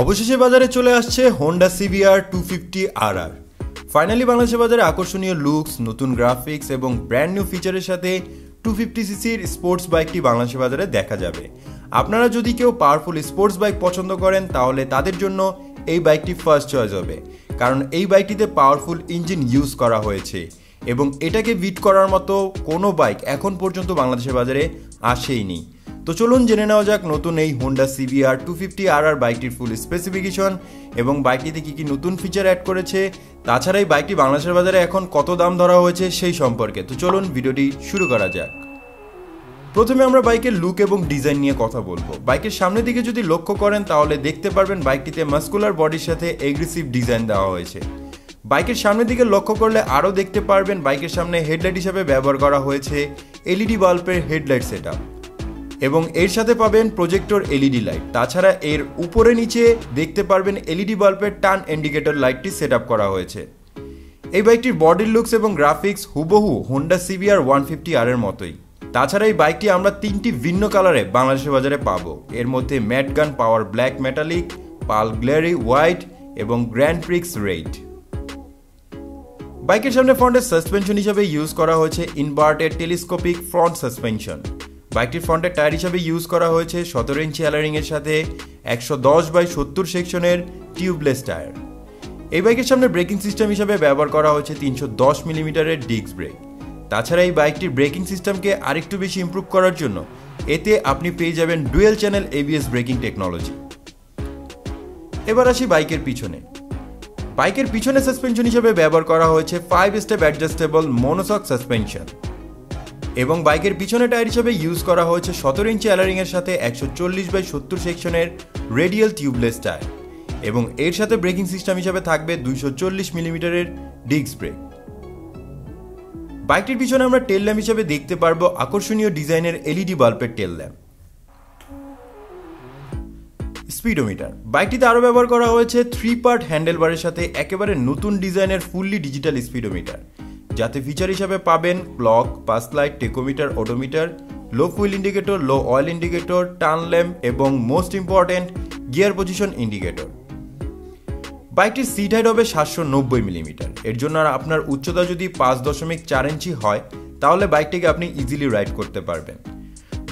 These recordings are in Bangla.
অবশেষে বাজারে চলে আসছে হোন্ডা সিবিআর 250RR। ফাইনালি বাংলাদেশের বাজারে আকর্ষণীয় লুকস, নতুন গ্রাফিক্স এবং ব্র্যান্ড নিউ ফিচারের সাথে 250cc স্পোর্টস বাইকটি বাংলাদেশের বাজারে দেখা যাবে। আপনারা যদি কেউ পাওয়ারফুল স্পোর্টস বাইক পছন্দ করেন তাহলে তাদের জন্য এই বাইকটি ফার্স্ট চয়েস হবে, কারণ এই বাইকটিতে পাওয়ারফুল ইঞ্জিন ইউজ করা হয়েছে এবং এটাকে বিট করার মতো কোনো বাইক এখন পর্যন্ত বাংলাদেশের বাজারে আসেইনি। তো চলুন জেনে নেওয়া যাক নতুন এই হোন্ডা সিবিআর 250RR বাইকটির ফুল স্পেসিফিকেশন এবং বাইকটিতে কী কী নতুন ফিচার অ্যাড করেছে, তাছাড়া এই বাইকটি বাংলাদেশের বাজারে এখন কত দাম ধরা হয়েছে সেই সম্পর্কে। তো চলুন ভিডিওটি শুরু করা যাক। প্রথমে আমরা বাইকের লুক এবং ডিজাইন নিয়ে কথা বলবো। বাইকের সামনের দিকে যদি লক্ষ্য করেন তাহলে দেখতে পারবেন বাইকটিতে মাস্কুলার বডির সাথে এগ্রেসিভ ডিজাইন দেওয়া হয়েছে। বাইকের সামনের দিকে লক্ষ্য করলে আরও দেখতে পারবেন বাইকের সামনে হেডলাইট হিসাবে ব্যবহার করা হয়েছে এলইডি বাল্বের হেডলাইট সেটআপ এবং এর সাথে পাবেন প্রজেক্টর এলইডি লাইট। তাছাড়া এর উপরে নিচে দেখতে পারবেন এলইডি বাল্বের টার্ন ইন্ডিকেটর লাইটটি সেটআপ করা হয়েছে। এই বাইকটির বডির লুকস এবং গ্রাফিক্স হুবহু হোন্ডা সিবিআর 150R এর মতোই। তাছাড়া এই বাইকটি আমরা তিনটি ভিন্ন কালারে বাংলাদেশের বাজারে পাবো। এর মধ্যে ম্যাট গান পাওয়ার ব্ল্যাক মেটালিক, পাল গ্লেরি হোয়াইট এবং গ্র্যান্ড প্রিক্স রেড। বাইকের সামনে ফ্রন্টের সাসপেনশন হিসাবে ইউজ করা হয়েছে ইনভার্টেড টেলিস্কোপিক ফ্রন্ট সাসপেনশন। বাইকটির ফ্রন্টের টায়ার হিসাবে ইউজ করা হয়েছে 17 ইঞ্চি অ্যালারিং এর সাথে 110/70 সেকশনের টিউবলেস টায়ার। এই বাইকের সামনে ব্রেকিং সিস্টেম হিসাবে ব্যবহার করা হয়েছে 310 মিলিমিটারের ডিস্ক ব্রেক। তাছাড়া এই বাইকটির ব্রেকিং সিস্টেমকে আরেকটু বেশি ইমপ্রুভ করার জন্য এতে আপনি পেয়ে যাবেন dual channel ABS breaking technology. এবার আসি বাইকের পিছনে। বাইকের পিছনে সাসপেনশন হিসেবে ব্যবহার করা হয়েছে 5 স্টেপ অ্যাডজাস্টেবল মনোশক সাসপেনশন এবং বাইকের পিছনে টায়ার হিসেবে ইউজ করা হয়েছে 17 ইঞ্চি অ্যালারিং এর সাথে 140/70 সেকশনের রেডিয়াল টিউবলেস টায়ার এবং এর সাথে ব্রেকিং সিস্টেম হিসেবে থাকবে 240 মিলিমিটারের ডিস্ক ব্রেক। বাইকটির পিছনে আমরা টেল ল্যাম্প হিসেবে দেখতে পারবো আকর্ষণীয় ডিজাইনের এলইডি বাল্বের টেল ল্যাম্প। স্পিডোমিটার বাইকটিতে আরও ব্যবহার করা হয়েছে 3 পার্ট হ্যান্ডেলবারের সাথে একেবারে নতুন ডিজাইনের ফুললি ডিজিটাল স্পিডোমিটার, যাতে ফিচার হিসাবে পাবেন clock, pass light, tachometer, odometer, low fuel indicator, low oil indicator, turn lamp এবং most important gear position indicator. বাইকটির সিট হাইট হবে 790 মিলিমিটার। এর জন্য আপনার উচ্চতা যদি 5.4 ইঞ্চি হয় তাহলে বাইকটিকে আপনি ইজিলি রাইড করতে পারবেন।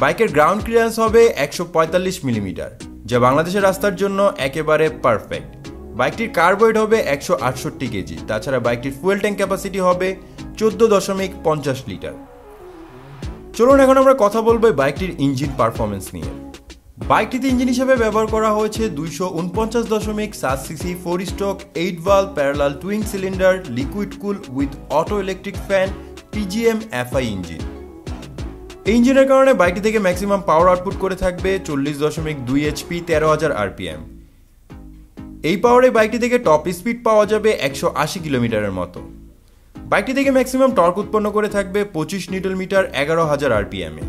বাইকের গ্রাউন্ড ক্লিয়ারেন্স হবে 145 মিলিমিটার, যা বাংলাদেশের রাস্তার জন্য একেবারে পারফেক্ট। বাইকটির কার্ব ওয়েট হবে 168 কেজি। তাছাড়া বাইকটির ফুয়েল ট্যাঙ্ক ক্যাপাসিটি হবে 14.50 লিটার। চলুন এখন আমরা কথা বলবো বাইকটির ইঞ্জিন পারফরমেন্স নিয়ে। বাইকটিতে ইঞ্জিন হিসেবে ব্যবহার করা হয়েছে 249.7cc 4 stroke 8 valve parallel twin cylinder liquid cool with auto electric fan PGM FI engine. এই ইঞ্জিনের কারণে বাইকটি থেকে ম্যাক্সিমাম পাওয়ার আউটপুট করে থাকবে 40.2 HP 13,000 RPM। এই পাওয়ারে বাইকটি থেকে টপ স্পিড পাওয়া যাবে 180 কিলোমিটারের মতো। বাইকটি থেকে ম্যাক্সিমাম টর্ক উৎপন্ন করে থাকবে 25 নিউটন মিটার 11,000 RPM এ।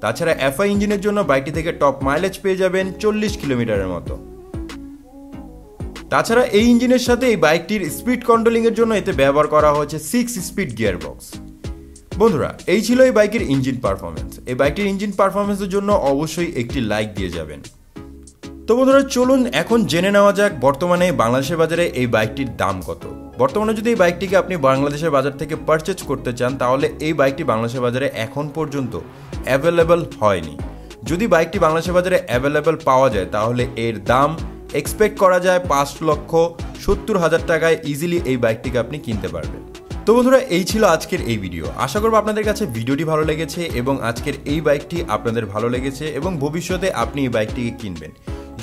তাছাড়া FI ইঞ্জিনের জন্য বাইকটি থেকে টপ মাইলেজ পেয়ে যাবেন 40 কিলোমিটারের মতো। তাছাড়া এই ইঞ্জিনের সাথে এই বাইকটির স্পিড কন্ট্রোলিং এর জন্য এতে ব্যবহার করা হয়েছে 6 স্পিড গিয়ার বক্স। বন্ধুরা, এই ছিল এই বাইকের ইঞ্জিন পারফরমেন্স। এই বাইকটির ইঞ্জিন পারফরমেন্সের জন্য অবশ্যই একটি লাইক দিয়ে যাবেন। তো বন্ধুরা, চলুন এখন জেনে নেওয়া যাক বর্তমানে বাংলাদেশের বাজারে এই বাইকটির দাম কত। বর্তমানে যদি এই বাইকটিকে আপনি বাংলাদেশের বাজার থেকে পারচেজ করতে চান তাহলে এই বাইকটি বাংলাদেশের বাজারে এখন পর্যন্ত অ্যাভেলেবল হয়নি। যদি বাইকটি বাংলাদেশের বাজারে অ্যাভেলেবল পাওয়া যায় তাহলে এর দাম এক্সপেক্ট করা যায় 5,70,000 টাকায় ইজিলি এই বাইকটিকে আপনি কিনতে পারবেন। তো বন্ধুরা, এই ছিল আজকের এই ভিডিও। আশা করব আপনাদের কাছে ভিডিওটি ভালো লেগেছে এবং আজকের এই বাইকটি আপনাদের ভালো লেগেছে এবং ভবিষ্যতে আপনি এই বাইকটিকে কিনবেন।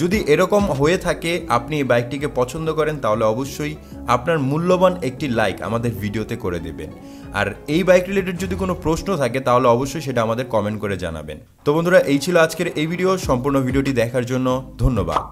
যদি এরকম হয়ে থাকে, আপনি এই বাইকটিকে পছন্দ করেন তাহলে অবশ্যই আপনার মূল্যবান একটি লাইক আমাদের ভিডিওতে করে দেবেন। আর এই বাইক রিলেটেড যদি কোনো প্রশ্ন থাকে তাহলে অবশ্যই সেটা আমাদের কমেন্ট করে জানাবেন। তো বন্ধুরা, এই ছিল আজকের এই ভিডিও। সম্পূর্ণ ভিডিওটি দেখার জন্য ধন্যবাদ।